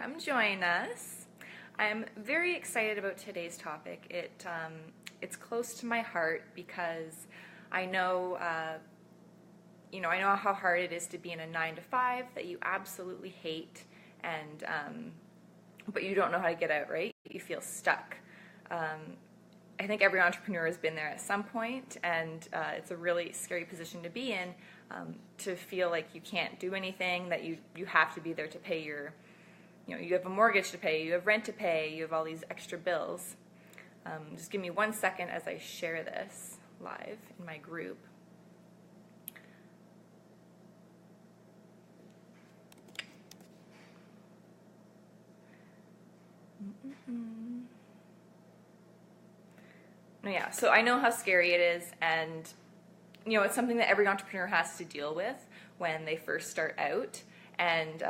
come join us. I'm very excited about today's topic. It's close to my heart because I know, I know how hard it is to be in a 9 to 5 that you absolutely hate, and but you don't know how to get out, right? You feel stuck. I think every entrepreneur has been there at some point, and it's a really scary position to be in, to feel like you can't do anything, that you have to be there to pay your, you have a mortgage to pay, you have rent to pay, you have all these extra bills. Just give me 1 second as I share this live in my group. Yeah, so I know how scary it is, and it's something that every entrepreneur has to deal with when they first start out, and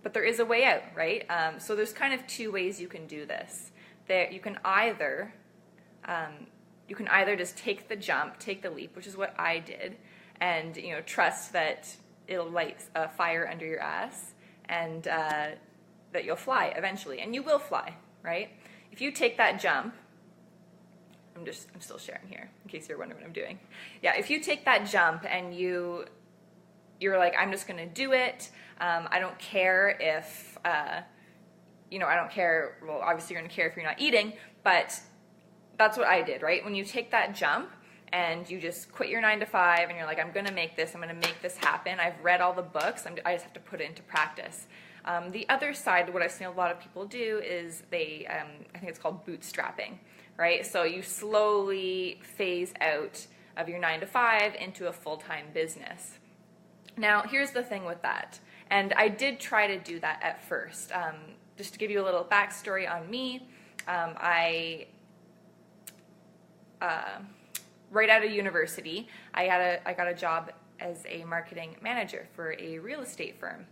but there is a way out, right? So there's kind of two ways you can do this. You can either just take the jump, take the leap, which is what I did, and trust that it'll light a fire under your ass, and that you'll fly eventually, and you will fly, right? If you take that jump, I'm still sharing here in case you're wondering what I'm doing. Yeah, if you take that jump and you're like, I'm just going to do it. I don't care if, I don't care. Well, obviously you're going to care if you're not eating, but that's what I did, right? When you take that jump and you just quit your 9 to 5 and you're like, I'm going to make this. I'm going to make this happen. I've read all the books. I just have to put it into practice. The other side, what I've seen a lot of people do is I think it's called bootstrapping. Right? So you slowly phase out of your 9 to 5 into a full-time business. Now, here's the thing with that. And I did try to do that at first. Just to give you a little backstory on me, right out of university, I got a job as a marketing manager for a real estate firm.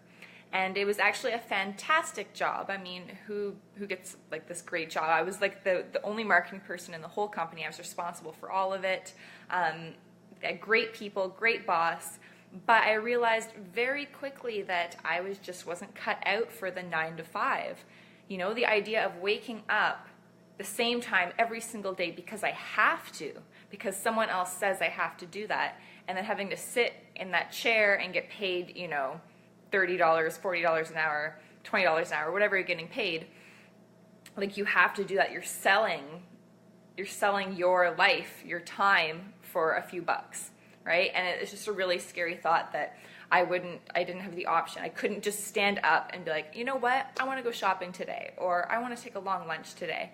And it was actually a fantastic job. I mean, who gets like this great job? I was like the only marketing person in the whole company. I was responsible for all of it. Great people, great boss. But I realized very quickly that I wasn't cut out for the 9 to 5. The idea of waking up the same time every single day because I have to, because someone else says I have to do that, and then having to sit in that chair and get paid, $30, $40 an hour, $20 an hour, whatever you're getting paid, like you have to do that. You're selling your life, your time for a few bucks, right? And it's just a really scary thought that I didn't have the option. I couldn't just stand up and be like, you know what, I want to go shopping today, or I want to take a long lunch today.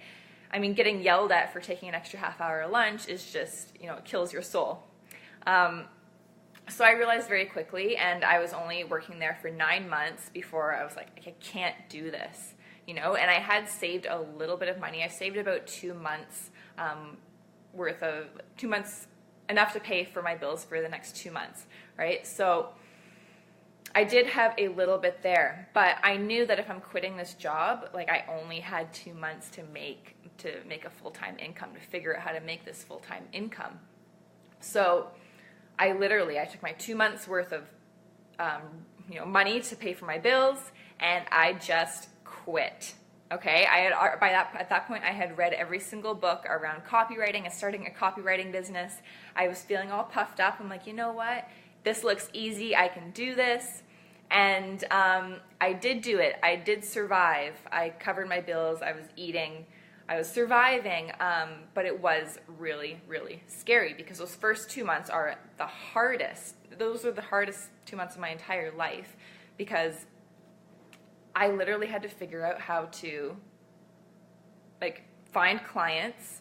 I mean, getting yelled at for taking an extra half-hour lunch is just, it kills your soul. So I realized very quickly, and I was only working there for 9 months before I was like, I can't do this, and I had saved a little bit of money. I saved about 2 months worth of 2 months, enough to pay for my bills for the next 2 months, right? So I did have a little bit there, but I knew that if I'm quitting this job, like I only had 2 months to make a full-time income, to figure out how to make this full-time income. So I took my 2 months worth of, money to pay for my bills, and I just quit. Okay, at that point, I had read every single book around copywriting and starting a copywriting business. I was feeling all puffed up. I'm like, you know what? This looks easy. I can do this. And I did do it. I did survive. I covered my bills. I was eating. I was surviving, but it was really, really scary because those first 2 months are the hardest. Those are the hardest 2 months of my entire life because I literally had to figure out how to find clients,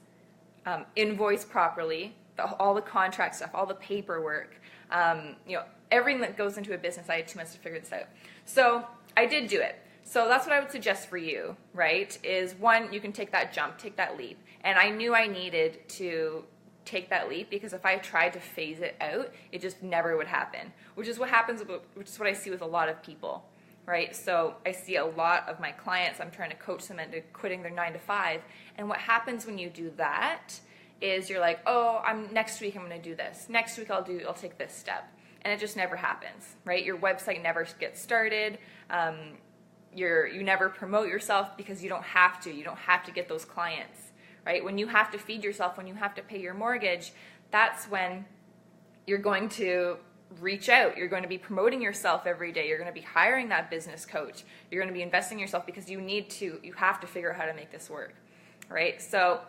invoice properly, all the contract stuff, all the paperwork, everything that goes into a business. I had 2 months to figure this out. So I did do it. So that's what I would suggest for you, right, is one, you can take that jump, take that leap. And I knew I needed to take that leap because if I tried to phase it out, it just never would happen, which is what I see with a lot of people, right? So I see a lot of my clients, I'm trying to coach them into quitting their 9 to 5. And what happens when you do that is you're like, oh, next week I'm going to do this. Next week I'll take this step. And it just never happens, right? Your website never gets started. you never promote yourself because you don't have to. You don't have to get those clients, right? When you have to feed yourself, when you have to pay your mortgage, that's when you're going to reach out. You're going to be promoting yourself every day. You're going to be hiring that business coach. You're going to be investing in yourself because you have to figure out how to make this work, right? So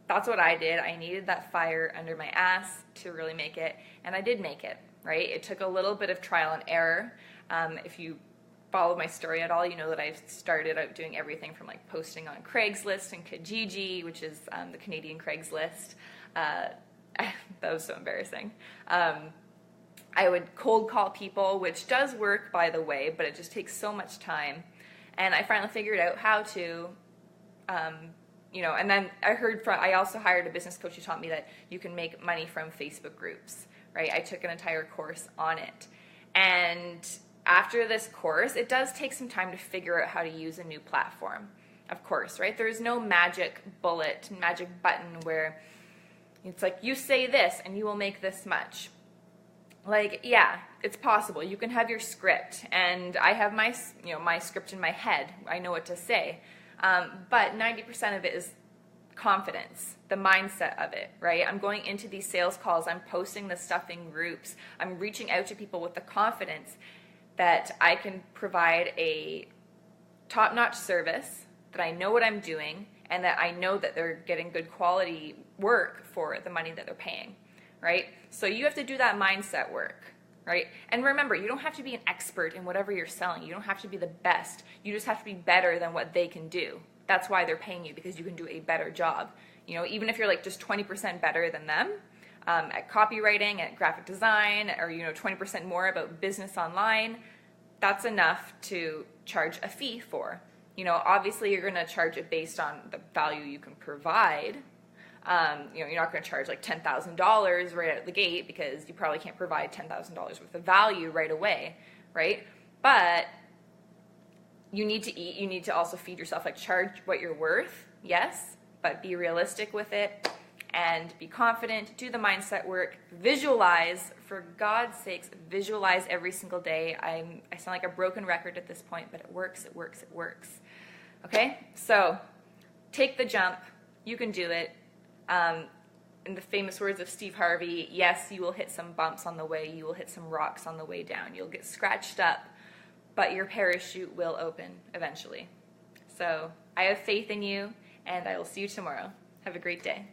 that's what I did. I needed that fire under my ass to really make it, and I did make it, right? It took a little bit of trial and error. If you follow my story at all, you know that I've started out doing everything from like posting on Craigslist and Kijiji, which is the Canadian Craigslist. That was so embarrassing. I would cold call people, which does work, by the way, but it just takes so much time. And I finally figured out how to, and then I also hired a business coach who taught me that you can make money from Facebook groups, right? I took an entire course on it. And after this course, it does take some time to figure out how to use a new platform, of course, right? There's no magic bullet, magic button where it's like, you say this and you will make this much. Like, yeah, it's possible. You can have your script, and I have my script in my head. I know what to say. But 90% of it is confidence, the mindset of it, right? I'm going into these sales calls. I'm posting this stuff in groups. I'm reaching out to people with the confidence that I can provide a top-notch service, that I know what I'm doing, and that I know that they're getting good quality work for the money that they're paying, right? So you have to do that mindset work, right? And remember, you don't have to be an expert in whatever you're selling. You don't have to be the best. You just have to be better than what they can do. That's why they're paying you, because you can do a better job. Even if you're like just 20% better than them at copywriting, at graphic design, or 20% more about business online, that's enough to charge a fee for. Obviously you're going to charge it based on the value you can provide. You're not going to charge like $10,000 right out of the gate, because you probably can't provide $10,000 worth of value right away, right? But you need to eat. You need to also feed yourself. Like, charge what you're worth, yes, but be realistic with it and be confident. Do the mindset work. Visualize, for God's sakes, visualize every single day. I sound like a broken record at this point, but it works, it works, it works. Okay? So take the jump. You can do it. In the famous words of Steve Harvey, yes, you will hit some bumps on the way. You will hit some rocks on the way down. You'll get scratched up, but your parachute will open eventually. So I have faith in you, and I will see you tomorrow. Have a great day.